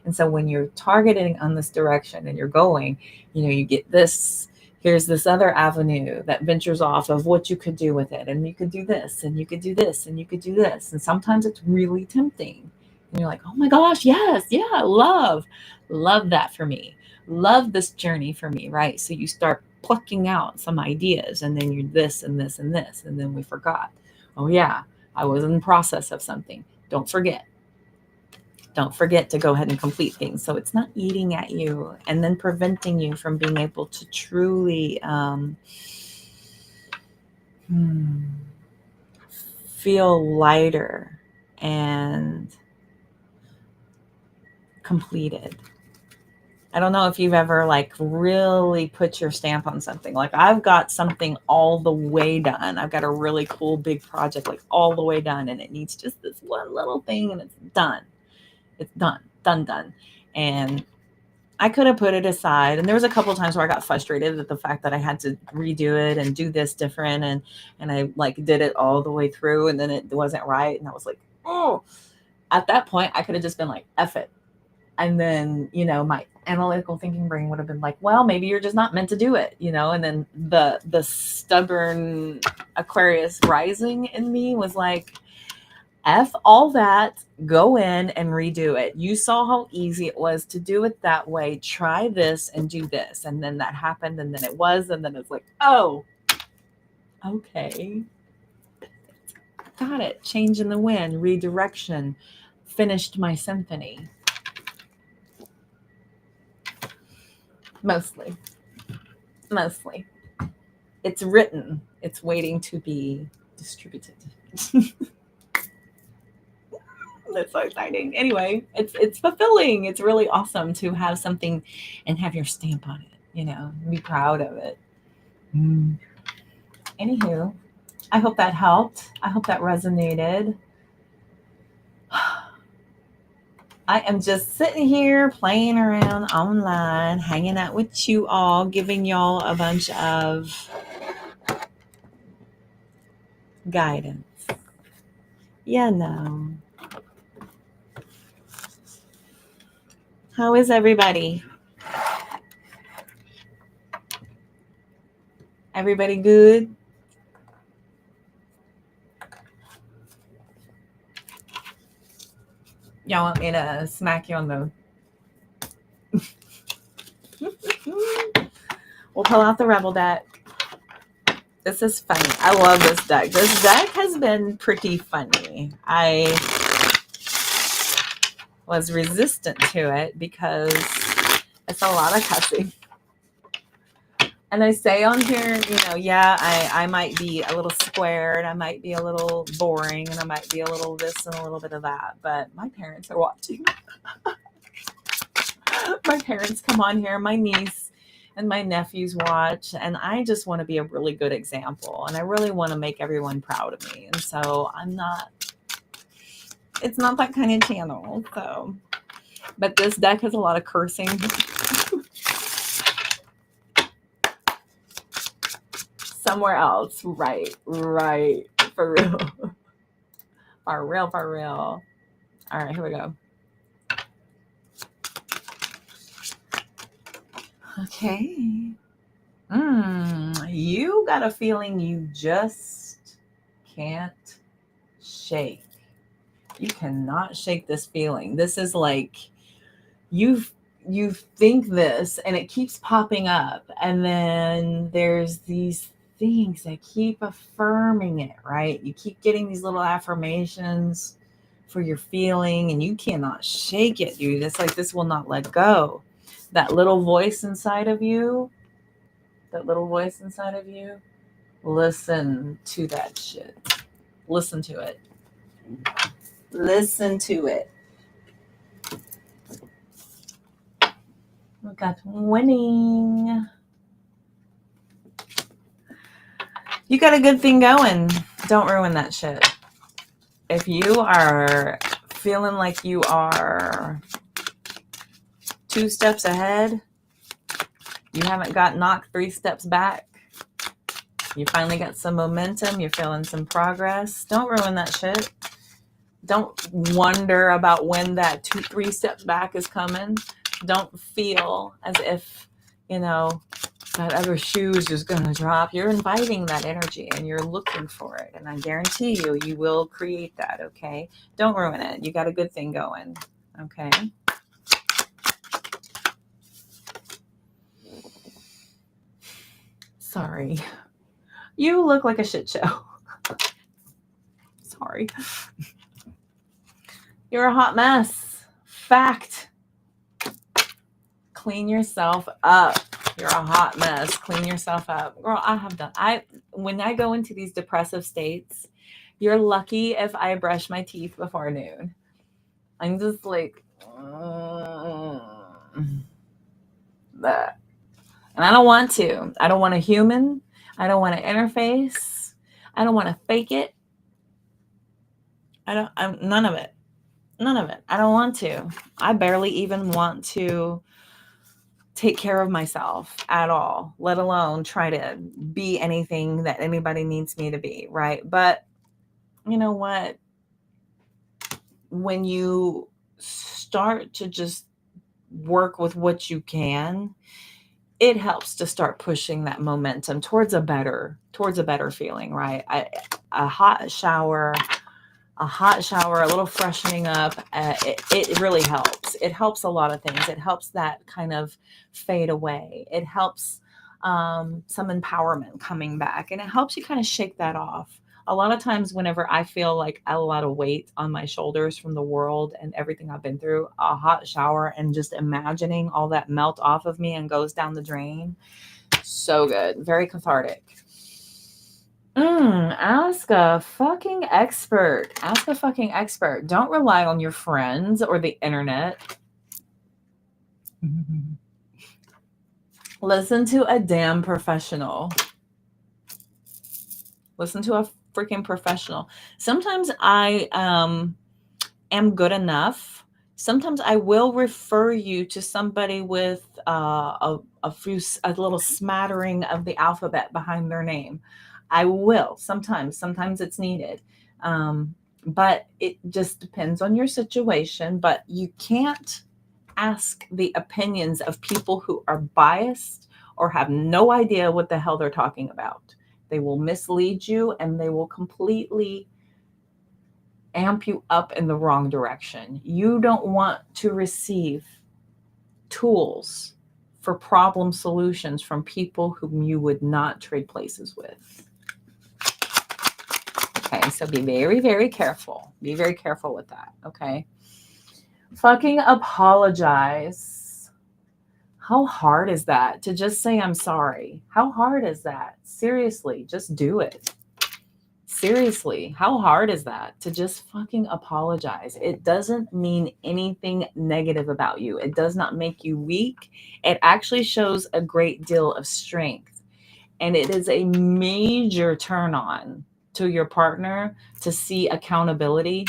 And so when you're targeting on this direction and you're going, you get this, here's this other avenue that ventures off of what you could do with it. And you could do this and you could do this and you could do this. And sometimes it's really tempting. And you're like, oh my gosh, yes, yeah, love that for me. Love this journey for me, right? So you start plucking out some ideas and then you're this and this and this. And then we forgot. Oh yeah, I was in the process of something. Don't forget to go ahead and complete things. So it's not eating at you and then preventing you from being able to truly feel lighter and completed. I don't know if you've ever really put your stamp on something. Like I've got something all the way done. I've got a really cool big project all the way done, and it needs just this one little thing and it's done. It's done. And I could have put it aside. And there was a couple of times where I got frustrated at the fact that I had to redo it and do this different. And I did it all the way through and then it wasn't right. And I was like, oh, at that point I could have just been like, F it. And then, my analytical thinking brain would have been like, well, maybe you're just not meant to do it, and then the stubborn Aquarius rising in me was like, F all that, go in and redo it. You saw how easy it was to do it that way. Try this and do this. And then that happened and then it was, and then it's like, oh, okay. Got it. Change in the wind, redirection, finished my symphony. Mostly. It's written. It's waiting to be distributed. That's so exciting. Anyway, it's fulfilling. It's really awesome to have something and have your stamp on it, be proud of it. Anywho, I hope that helped. I hope that resonated. I am just sitting here playing around online, hanging out with you all, giving y'all a bunch of guidance. How is everybody? Everybody good? Y'all want me to smack you on the... We'll pull out the Rebel deck. This is funny. I love this deck. This deck has been pretty funny. I was resistant to it because it's a lot of cussing. And I say on here, yeah, I might be a little squared, I might be a little boring, and I might be a little this and a little bit of that, but my parents are watching. My parents come on here, my niece and my nephews watch, and I just want to be a really good example, and I really want to make everyone proud of me. And so it's not that kind of channel. So, but this deck has a lot of cursing. Somewhere else. Right. For real. For real. All right, here we go. Okay. You got a feeling you just can't shake. You cannot shake this feeling. This is like you think this and it keeps popping up, and then there's these things that keep affirming it, right? You keep getting these little affirmations for your feeling, and you cannot shake it, dude. It's like this will not let go. That little voice inside of you, listen to that shit. Listen to it. We got winning. You got a good thing going. Don't ruin that shit. If you are feeling like you are 2 steps ahead, you haven't got knocked 3 steps back, you finally got some momentum, you're feeling some progress, don't ruin that shit. Don't wonder about when that 2-3 steps back is coming. Don't feel as if, that other shoe is just going to drop. You're inviting that energy and you're looking for it. And I guarantee you will create that, okay? Don't ruin it. You got a good thing going, okay? Sorry. You look like a shit show. Sorry. You're a hot mess. Fact. Clean yourself up. You're a hot mess. Clean yourself up. Girl, when I go into these depressive states, you're lucky if I brush my teeth before noon. I'm just like, that. And I don't want to. I don't want a human. I don't want to interface. I don't want to fake it. None of it. I don't want to. I barely even want to take care of myself at all, let alone try to be anything that anybody needs me to be, right? But you know what? When you start to just work with what you can, it helps to start pushing that momentum towards a better feeling, right? A hot shower, a little freshening up, it really helps. It helps a lot of things. It helps that kind of fade away. It helps some empowerment coming back, and it helps you kind of shake that off. A lot of times whenever I feel like a lot of weight on my shoulders from the world and everything I've been through, a hot shower and just imagining all that melt off of me and goes down the drain. So good. Very cathartic. Ask a fucking expert. Don't rely on your friends or the internet. Listen to a damn professional. Listen to a freaking professional. Sometimes I am good enough. Sometimes I will refer you to somebody with a little smattering of the alphabet behind their name. I will sometimes it's needed. But it just depends on your situation. But you can't ask the opinions of people who are biased or have no idea what the hell they're talking about. They will mislead you and they will completely amp you up in the wrong direction. You don't want to receive tools for problem solutions from people whom you would not trade places with. Okay, so be very, very careful. Be very careful with that, okay? Fucking apologize. How hard is that to just say, I'm sorry? How hard is that? Seriously, just do it. Seriously, how hard is that to just fucking apologize? It doesn't mean anything negative about you. It does not make you weak. It actually shows a great deal of strength. And it is a major turn on to your partner to see accountability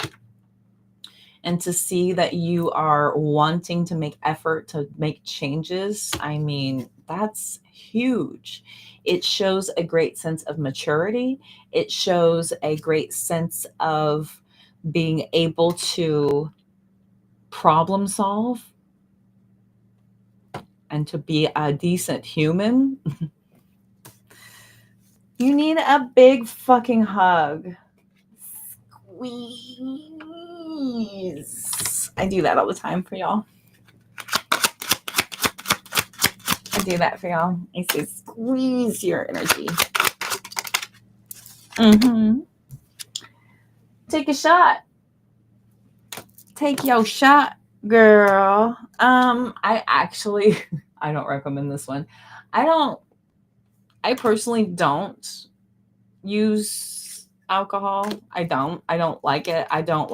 and to see that you are wanting to make effort to make changes. I mean, that's huge. It shows a great sense of maturity. It shows a great sense of being able to problem solve and to be a decent human. You need a big fucking hug. Squeeze. I do that all the time for y'all. I do that for y'all. I say squeeze your energy. Take a shot. Take your shot, girl. I actually I don't recommend this one. I personally don't use alcohol. I don't like it. I don't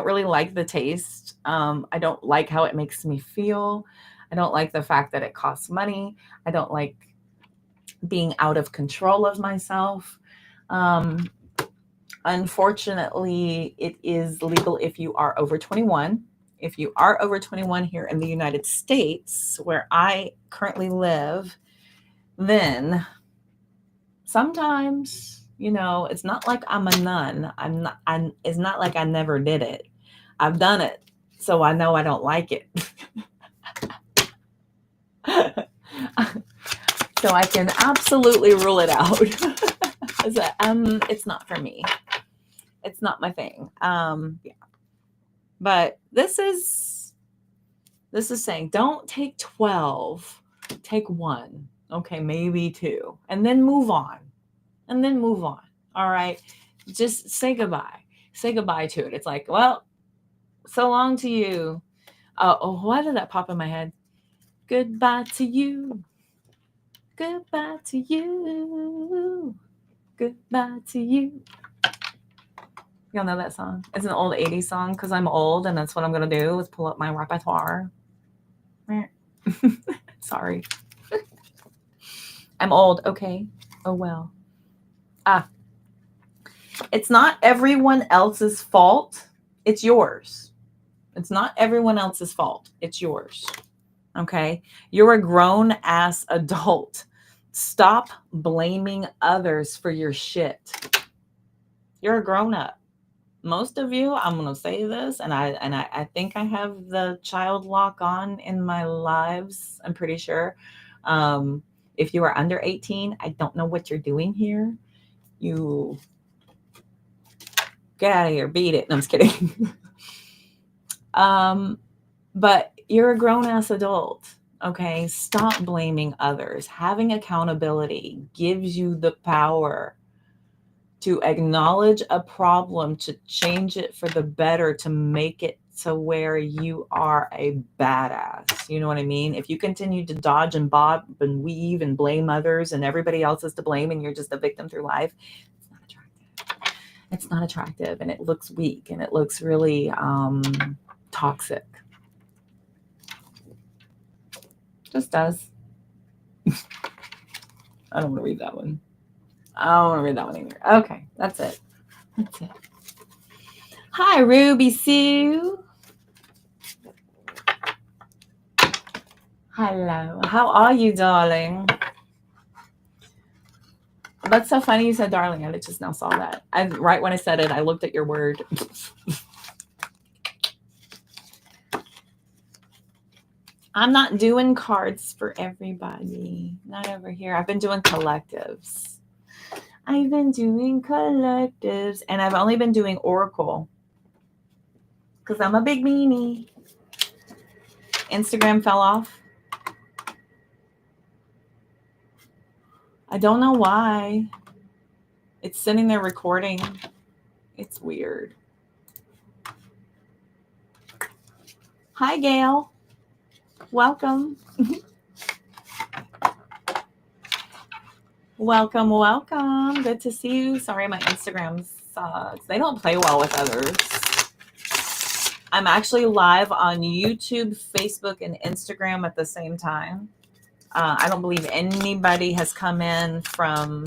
really like the taste. I don't like how it makes me feel. I don't like the fact that it costs money. I don't like being out of control of myself. Unfortunately, it is legal if you are over 21. If you are over 21 here in the United States, where I currently live, then sometimes, it's not like I'm a nun. It's not like I never did it. I've done it, so I know I don't like it. So I can absolutely rule it out. It's not for me. It's not my thing. Yeah. But this is saying, don't take 12, take 1. Okay, maybe 2, and then move on. All right. Just say goodbye. Say goodbye to it. It's like, well, so long to you. Why did that pop in my head? Goodbye to you. Goodbye to you. Goodbye to you. Y'all know that song? It's an old 80s song because I'm old and that's what I'm going to do is pull up my repertoire. Sorry. I'm old. Okay. Oh, well. It's not everyone else's fault. It's yours. It's not everyone else's fault. It's yours. Okay? You're a grown-ass adult. Stop blaming others for your shit. You're a grown-up. Most of you, I'm going to say this, and I think I have the child lock on in my lives. I'm pretty sure. If you are under 18, I don't know what you're doing here. You get out of here, beat it. No, I'm just kidding. But you're a grown-ass adult. Okay, stop blaming others. Having accountability gives you the power to acknowledge a problem, to change it for the better, to make it to where you are a badass. You know what I mean? If you continue to dodge and bob and weave and blame others and everybody else is to blame and you're just a victim through life, it's not attractive. It's not attractive, and it looks weak, and it looks really toxic. Just does. I don't want to read that one. I don't want to read that one either. Okay, that's it. That's it. Hi, Ruby Sue. Hello. How are you, darling? That's so funny you said darling. I just now saw that. Right when I said it, I looked at your word. I'm not doing cards for everybody. Not over here. I've been doing collectives. And I've only been doing Oracle because I'm a big meanie. Instagram fell off. I don't know why. It's sitting there recording. It's weird. Hi, Gail. Welcome. Welcome. Good to see you. Sorry, my Instagram sucks. They don't play well with others. I'm actually live on YouTube, Facebook, and Instagram at the same time. I don't believe anybody has come in from...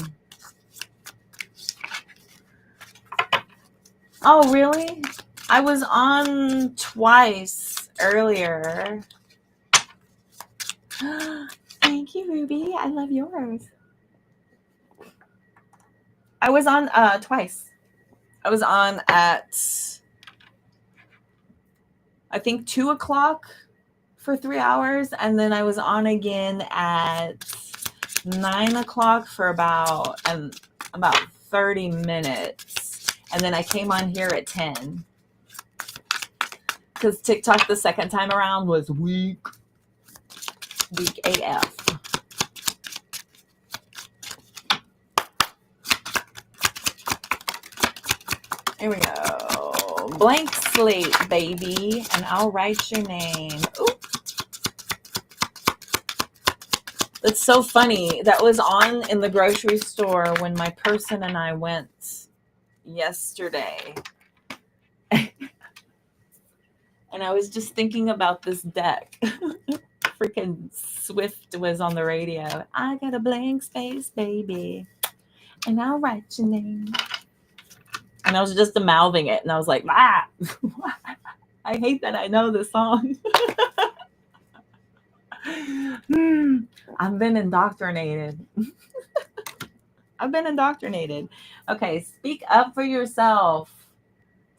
Oh, really? I was on twice earlier. Thank you, Ruby. I love yours. I was on twice. I was on at, I think, 2 o'clock for 3 hours. And then I was on again at 9 o'clock for about 30 minutes. And then I came on here at 10. Because TikTok the second time around was weak. Weak AF. Here we go. Blank slate, baby. And I'll write your name. Ooh. It's so funny. That was on in the grocery store when my person and I went yesterday. And I was just thinking about this deck. Freaking Swift was on the radio. I got a blank space, baby. And I'll write your name. And I was just mouthing it. And I was like, ah. I hate that I know this song. I've been indoctrinated. I've been indoctrinated. Okay, speak up for yourself.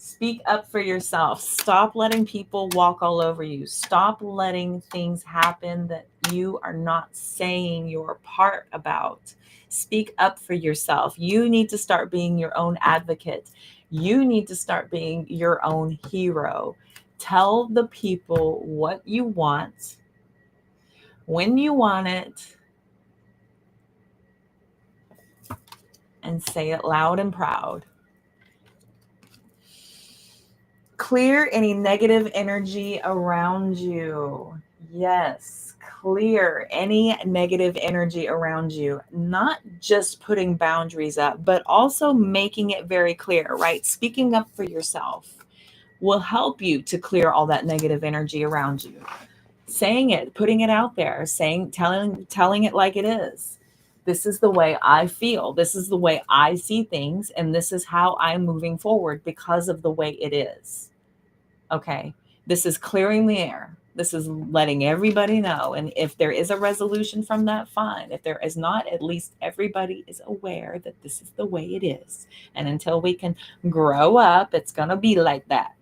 Speak up for yourself. Stop letting people walk all over you. Stop letting things happen that you are not saying your part about. Speak up for yourself. You need to start being your own advocate. You need to start being your own hero. Tell the people what you want, when you want it, and say it loud and proud. Clear any negative energy around you. Yes, clear any negative energy around you. Not just putting boundaries up, but also making it very clear, right? Speaking up for yourself will help you to clear all that negative energy around you. Saying it, putting it out there, telling it like it is. This is the way I feel. This is the way I see things. And this is how I'm moving forward because of the way it is. Okay. This is clearing the air. This is letting everybody know. And if there is a resolution from that, fine. If there is not, at least everybody is aware that this is the way it is. And until we can grow up, it's going to be like that.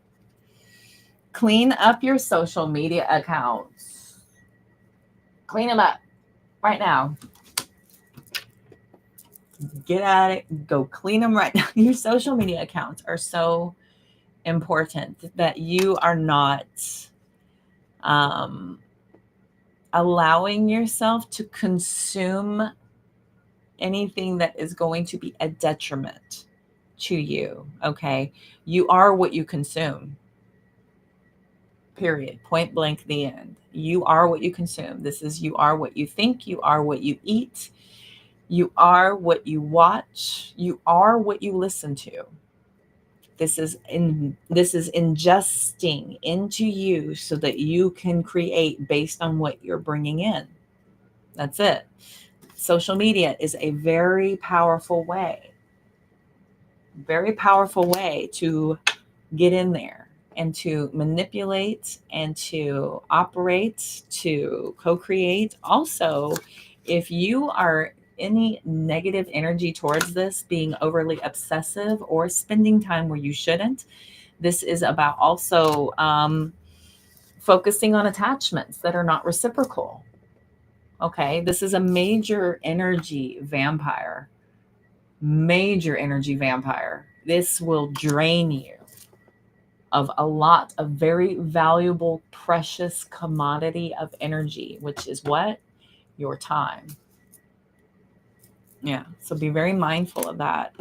Clean up your social media accounts. Clean them up right now. Get at it. Go clean them right now. Your social media accounts are so important that you are not allowing yourself to consume anything that is going to be a detriment to you. Okay. You are what you consume. Period. Point blank, the end. You are what you consume. You are what you think. You are what you eat. You are what you watch. You are what you listen to. This is ingesting into you so that you can create based on what you're bringing in. That's it. Social media is a very powerful way to get in there and to manipulate and to operate, to co-create. Also, if you are any negative energy towards this, being overly obsessive or spending time where you shouldn't, this is about also focusing on attachments that are not reciprocal. Okay, this is a major energy vampire. This will drain you of a lot of very valuable, precious commodity of energy, which is what? Your time. Yeah, so be very mindful of that.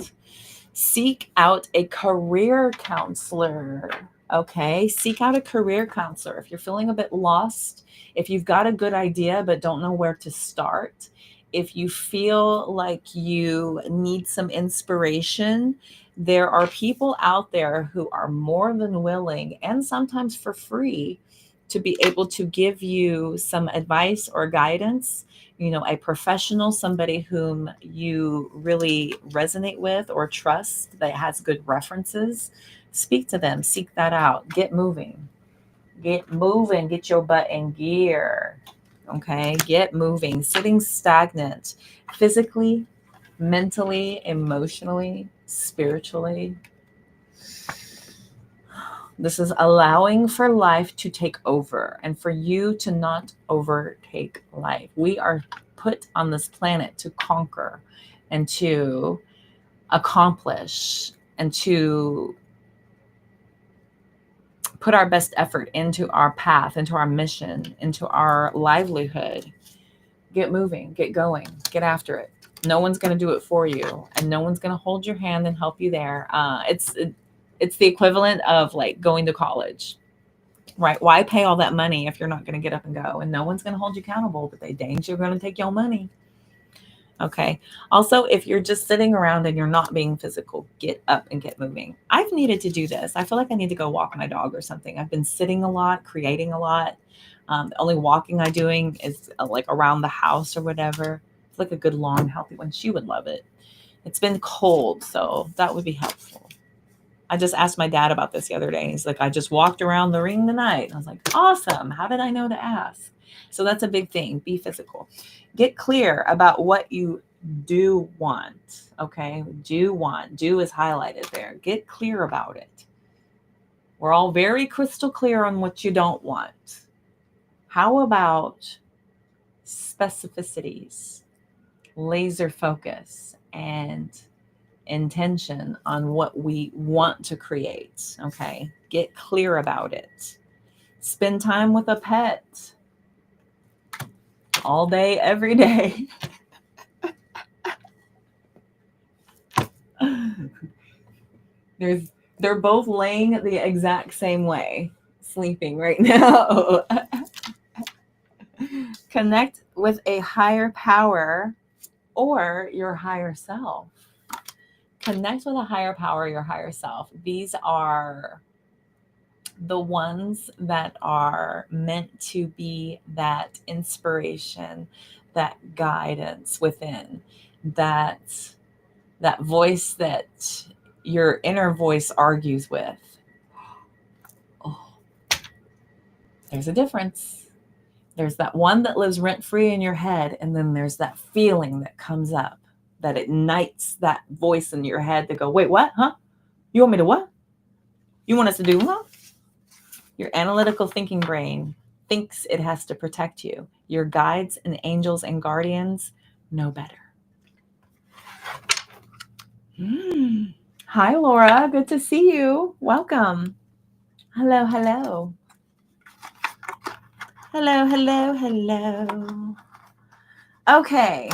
Seek out a career counselor. Okay, seek out a career counselor. If you're feeling a bit lost, if you've got a good idea but don't know where to start, if you feel like you need some inspiration, there are people out there who are more than willing and sometimes for free to be able to give you some advice or guidance. You know, a professional, somebody whom you really resonate with or trust that has good references. Speak to them, seek that out, get moving, get your butt in gear. Okay, get moving. Sitting stagnant physically, mentally, emotionally, spiritually. This is allowing for life to take over and for you to not overtake life. We are put on this planet to conquer and to accomplish and to put our best effort into our path, into our mission, into our livelihood. Get moving, get going, get after it. No one's going to do it for you, and no one's going to hold your hand and help you there. It's the equivalent of like going to college, right? Why pay all that money if you're not going to get up and go? And no one's going to hold you accountable, but they dang sure going to take your money. Okay. Also, if you're just sitting around and you're not being physical, get up and get moving. I've needed to do this. I feel like I need to go walk my dog or something. I've been sitting a lot, creating a lot. The only walking I'm doing is like around the house or whatever. It's like a good long, healthy one. She would love it. It's been cold, so that would be helpful. I just asked my dad about this the other day. He's like, I just walked around the ring tonight. I was like, awesome. How did I know to ask? So that's a big thing. Be physical. Get clear about what you do want. Okay. Do want. Do is highlighted there. Get clear about it. We're all very crystal clear on what you don't want. How about specificities, laser focus, and intention on what we want to create? Okay. Get clear about it. Spend time with a pet all day, every day. They're both laying the exact same way, sleeping right now. Connect with a higher power or your higher self. Connect with a higher power, your higher self. These are the ones that are meant to be that inspiration, that guidance within, that voice that your inner voice argues with. Oh, there's a difference. There's that one that lives rent-free in your head, and then there's that feeling that comes up that ignites that voice in your head to go, wait, what? Huh? You want me to what? You want us to do what? Your analytical thinking brain thinks it has to protect you. Your guides and angels and guardians know better. Hi, Laura. Good to see you. Welcome. Hello, hello. Hello, hello, hello. Okay.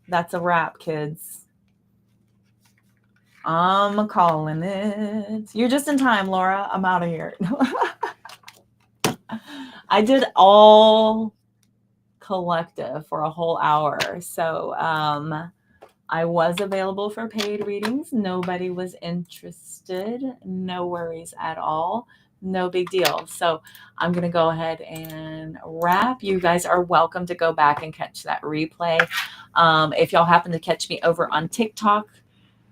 That's a wrap, kids. I'm calling it. You're just in time, Laura. I'm out of here. I did all collective for a whole hour. So I was available for paid readings. Nobody was interested. No worries at all. No big deal. So I'm going to go ahead and wrap. You guys are welcome to go back and catch that replay. If y'all happen to catch me over on TikTok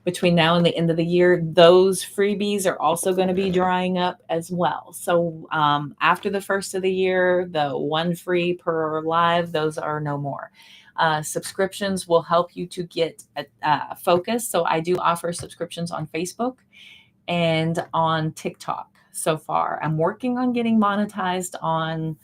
between now and the end of the year, those freebies are also going to be drying up as well. So after the first of the year, the one free per live, those are no more. Subscriptions will help you to get focus. So I do offer subscriptions on Facebook and on TikTok so far. I'm working on getting monetized on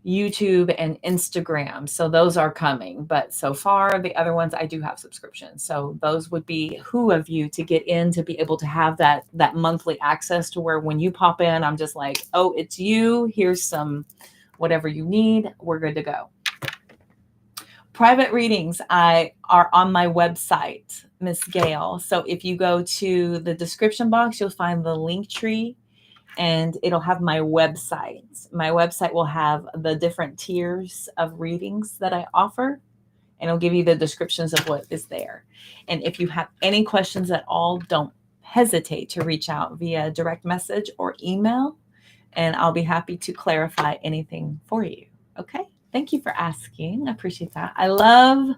YouTube and Instagram. So those are coming. But so far, the other ones, I do have subscriptions. So those would be who of you to get in to be able to have that monthly access to where when you pop in, I'm just like, oh, it's you. Here's some whatever you need. We're good to go. Private readings are on my website. Miss Gail. So if you go to the description box, you'll find the link tree and it'll have my website. My website will have the different tiers of readings that I offer, and it'll give you the descriptions of what is there. And if you have any questions at all, don't hesitate to reach out via direct message or email, and I'll be happy to clarify anything for you. Okay? Thank you for asking. I appreciate that. I love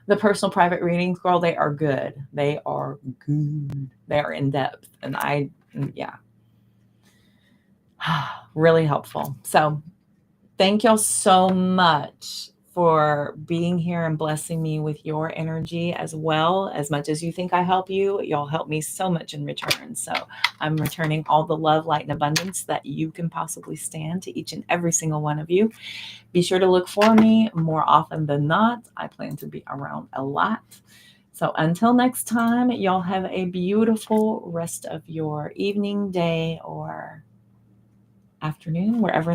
the personal private readings, girl. They are good. They are good. They are in depth. And yeah, really helpful. So thank y'all so much for being here and blessing me with your energy as well. As much as you think I help you, y'all help me so much in return. So I'm returning all the love, light, and abundance that you can possibly stand to each and every single one of you. Be sure to look for me more often than not. I plan to be around a lot. So until next time, y'all have a beautiful rest of your evening, day, or afternoon, wherever in the